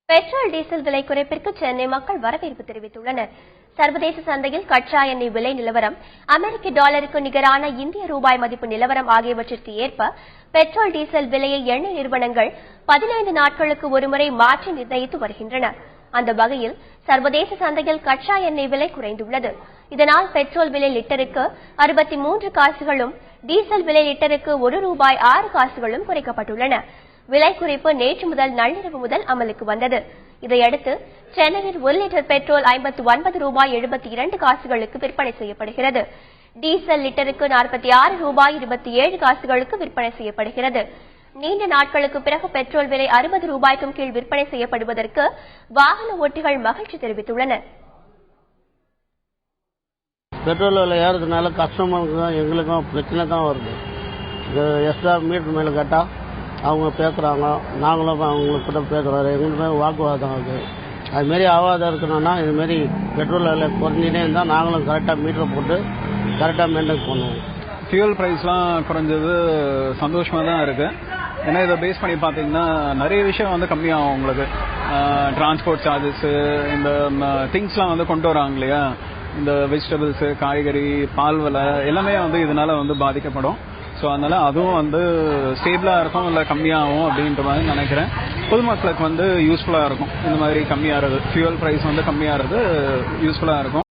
Petrol diesel விலை குறைப்பிற்கு சென்னை மக்கள் வரவேற்பு தெரிவித்துள்ளனர். சர்வதேச சந்தையில் கச்சா எண்ணெய் விலை நிலவரம், அமெரிக்க டாலருக்கு நிகரான இந்திய ரூபாய் மதிப்பு நிலவரம் ஆகியவற்றிற்கு ஏற்ப பெட்ரோல் டீசல் விலையை எண்ணெய் நிறுவனங்கள் 15 நாட்களுக்கு ஒருமுறை மாற்றி நிர்ணயித்து வருகின்றன. அந்த வகையில் சர்வதேச சந்தையில் கச்சா எண்ணெய் விலை குறைந்துள்ளது. இதனால் பெட்ரோல் விலை லிட்டருக்கு 63 காசுகளும், டீசல் விலை லிட்டருக்கு ₹1.06 குறைக்கப்பட்டுள்ளன. விலை குறைப்பு நேற்று முதல் நள்ளிரவு முதல் அமலுக்கு வந்தது. இதையடுத்து சென்னையில் 1 லிட்டர் பெட்ரோல் ₹59.72 விற்பனை செய்யப்படுகிறது. டீசல் லிட்டருக்கு ₹46.27 விற்பனை செய்யப்படுகிறது. நீண்ட நாட்களுக்கு பிறகு பெட்ரோல் விலை ₹60 கீழ் விற்பனை செய்யப்படுவதற்கு வாகன ஓட்டிகள் மகிழ்ச்சி தெரிவித்துள்ளனர். பெட்ரோல் விலை ஏறதுனால கஸ்டமருக்கு தான் எங்களுக்கும் பிரச்சனை தான் வருது. எக்ஸ்ட்ரா மீட்டர் மேலே கேட்டால் அவங்க பேசுகிறாங்க, நாங்களும் அவங்கக்கிட்ட பேசுகிறோம், எங்களுமே வாக்குவாதம் ஆகுது. அதுமாரி ஆகாத இருக்கணும்னா இதுமாரி பெட்ரோல் விலை குறைஞ்சினே இருந்தால் நாங்களும் கரெக்டாக மீட்டரை போட்டு கரெக்டாக மெயின்டைன் பண்ணுவோம். ஃபியூல் ப்ரைஸ்லாம் குறைஞ்சது சந்தோஷமாக தான் இருக்குது. ஏன்னா இதை பேஸ் பண்ணி பார்த்தீங்கன்னா நிறைய விஷயம் வந்து கம்மியாகும். உங்களுக்கு டிரான்ஸ்போர்ட் சார்ஜஸ்ஸு, இந்த திங்ஸ்லாம் வந்து கொண்டு வராங்க இல்லையா, இந்த வெஜிடபிள்ஸு, காய்கறி, பால் விலை எல்லாமே வந்து இதனால வந்து பாதிக்கப்படும். ஸோ அதனால அதுவும் வந்து ஸ்டேபிளாக இருக்கும், இல்லை கம்மியாகும் அப்படின்ற மாதிரி நினைக்கிறேன். பொதுமக்களுக்கு வந்து யூஸ்ஃபுல்லாக இருக்கும். இந்த மாதிரி கம்மியாகிறது, ஃபியூல் ப்ரைஸ் வந்து கம்மியாகிறது யூஸ்ஃபுல்லாக இருக்கும்.